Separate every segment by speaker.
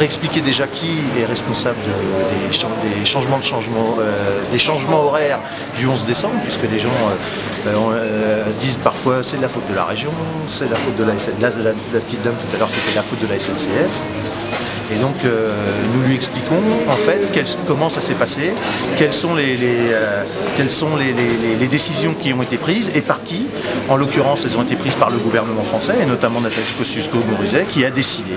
Speaker 1: réexpliquer déjà qui est responsable des changements horaires du 11 décembre, puisque les gens disent parfois c'est de la faute de la région, c'est la faute de la SNCF. La petite dame tout à l'heure, c'était la faute de la SNCF. Et donc nous lui expliquons en fait comment ça s'est passé, quelles sont les décisions qui ont été prises et par qui. En l'occurrence, elles ont été prises par le gouvernement français et notamment Nathalie Kosciusko-Morizet qui a décidé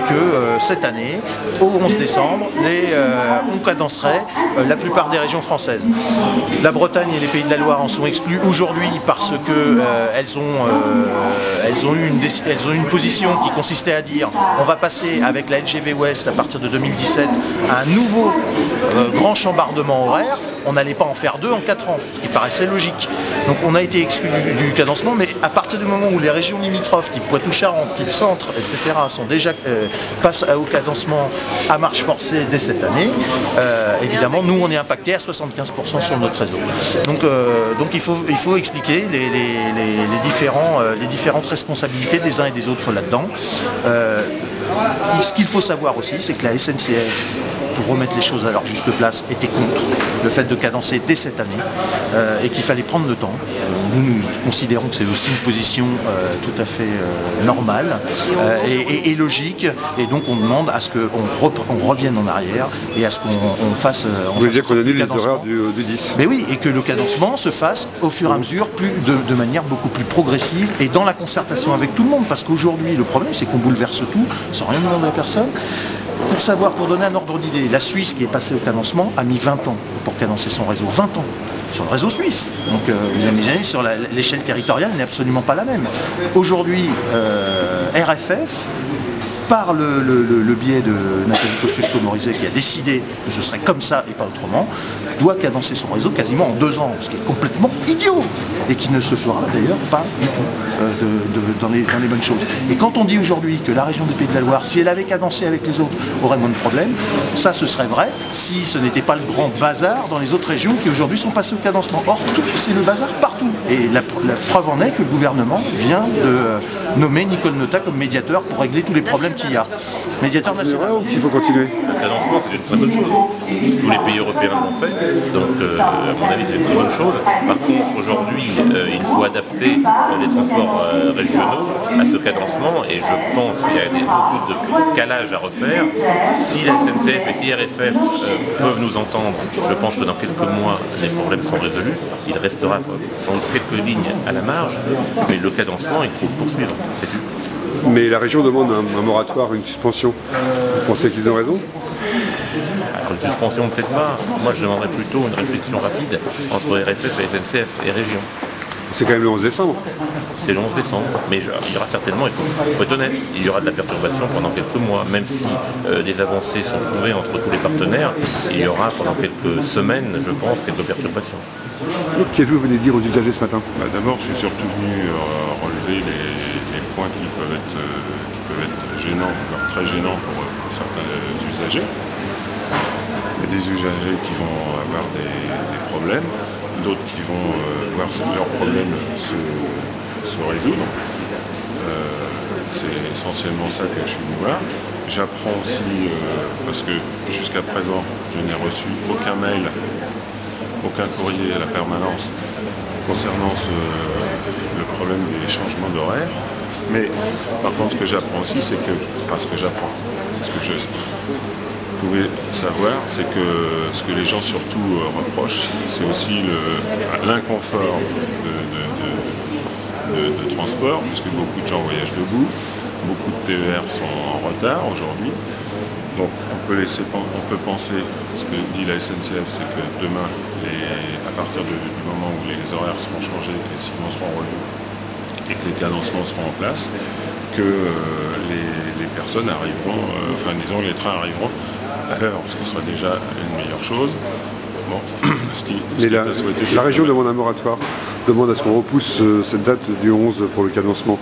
Speaker 1: que cette année, au 11 décembre, on cadencerait la plupart des régions françaises. La Bretagne et les Pays de la Loire en sont exclus aujourd'hui parce qu'elles ont eu une position qui consistait à dire on va passer avec la LGV Ouest à partir de 2017 à un nouveau grand chambardement horaire. On n'allait pas en faire 2 en 4 ans, ce qui paraissait logique. Donc on a été exclu du cadencement, mais à partir du moment où les régions limitrophes, type Poitou-Charentes, type Centre, etc., sont déjà passent au cadencement à marche forcée dès cette année, évidemment, nous on est impacté à 75% sur notre réseau. Donc il faut expliquer les différentes responsabilités des uns et des autres là-dedans. Ce qu'il faut savoir aussi, c'est que la SNCF, pour remettre les choses à leur juste place, était contre le fait de cadencer dès cette année et qu'il fallait prendre le temps. Nous considérons que c'est aussi une position tout à fait normale et logique, et donc on demande à ce qu'on revienne en arrière et à ce qu'on fasse...
Speaker 2: Vous voulez dire qu'on annule les horaires du 10 ?
Speaker 1: Mais oui, et que le cadencement se fasse au fur et à mesure, de manière beaucoup plus progressive et dans la concertation avec tout le monde, parce qu'aujourd'hui le problème c'est qu'on bouleverse tout sans rien demander à personne. Pour donner un ordre d'idée, la Suisse qui est passée au cadencement a mis 20 ans pour cadencer son réseau. 20 ans sur le réseau suisse. Donc vous imaginez, sur l'échelle territoriale n'est absolument pas la même. Aujourd'hui, RFF, par le biais de Nathalie Kosciusko-Morizet qui a décidé que ce serait comme ça et pas autrement, doit cadencer son réseau quasiment en 2 ans, ce qui est complètement idiot et qui ne se fera d'ailleurs pas du tout dans les bonnes choses. Et quand on dit aujourd'hui que la région des Pays de la Loire, si elle avait cadencé avec les autres, aurait moins de problèmes, ça ce serait vrai si ce n'était pas le grand bazar dans les autres régions qui aujourd'hui sont passées au cadencement. Or, c'est le bazar partout. Et la preuve en est que le gouvernement vient de nommer Nicole Notat comme médiateur pour régler tous les problèmes qu'il y a. Médiateur national.
Speaker 2: Il faut continuer.
Speaker 3: Le cadencement, c'est une très bonne chose. Tous les pays européens l'ont fait, donc à mon avis, c'est une très bonne chose. Par contre, aujourd'hui, il faut adapter les transports régionaux à ce cadencement, et je pense qu'il y a beaucoup de calage à refaire. Si la SNCF et si RFF peuvent nous entendre, je pense que dans quelques mois, les problèmes sont résolus. Il restera sans doute quelques lignes à la marge, mais le cadencement, il faut le poursuivre, c'est tout.
Speaker 2: Mais la région demande un moratoire, une suspension. Vous pensez qu'ils ont raison ?
Speaker 3: Alors, une suspension, peut-être pas. Moi, je demanderais plutôt une réflexion rapide entre RFF et SNCF et région.
Speaker 2: C'est quand même le 11 décembre.
Speaker 3: C'est le 11 décembre, mais il y aura certainement, il faut être honnête, il y aura de la perturbation pendant quelques mois, même si des avancées sont trouvées entre tous les partenaires, il y aura pendant quelques semaines, je pense, quelques perturbations.
Speaker 2: Qu'est-ce que vous venez dire aux usagers ce matin ?
Speaker 4: D'abord, je suis surtout venu relever les points qui peuvent être gênants, voire très gênants pour certains usagers. Il y a des usagers qui vont avoir des problèmes, d'autres qui vont voir leurs problèmes se résoudre. C'est essentiellement ça que je suis venu voir. J'apprends aussi, parce que jusqu'à présent, je n'ai reçu aucun mail, aucun courrier à la permanence concernant le problème des changements d'horaire. Mais par contre, ce que j'apprends aussi, c'est que, ce que vous pouvez savoir, c'est que ce que les gens surtout reprochent, c'est aussi l'inconfort de transport, puisque beaucoup de gens voyagent debout, beaucoup de TER sont en retard aujourd'hui. Donc on peut penser, ce que dit la SNCF, c'est que demain, à partir du moment où les horaires seront changés, que les signaux seront relevés et que les cadencements seront en place, que les personnes arriveront, les trains arriveront à l'heure, ce qui sera déjà une meilleure chose. Bon,
Speaker 2: la région demande un moratoire, demande à ce qu'on repousse cette date du 11 pour le cadencement.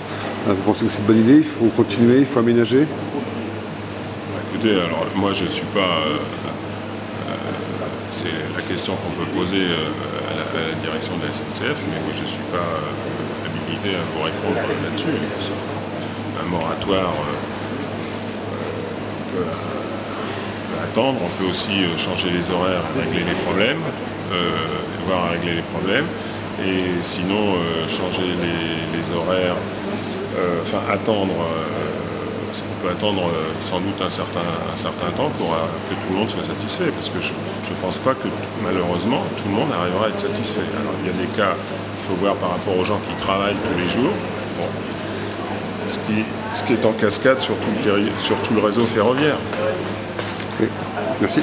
Speaker 2: Vous pensez que c'est une bonne idée? Il faut continuer, il faut aménager?
Speaker 4: Écoutez, alors moi je ne suis pas... c'est la question qu'on peut poser à la direction de la SNCF, mais moi je ne suis pas habilité à vous répondre là-dessus. Un moratoire, attendre, on peut aussi changer les horaires, régler les problèmes, voir régler les problèmes, et sinon changer les horaires, enfin attendre, on peut attendre sans doute un certain temps pour que tout le monde soit satisfait, parce que je ne pense pas que malheureusement tout le monde arrivera à être satisfait. Alors il y a des cas, il faut voir par rapport aux gens qui travaillent tous les jours, bon, ce qui est en cascade sur tout le réseau ferroviaire.
Speaker 2: Oui. Merci.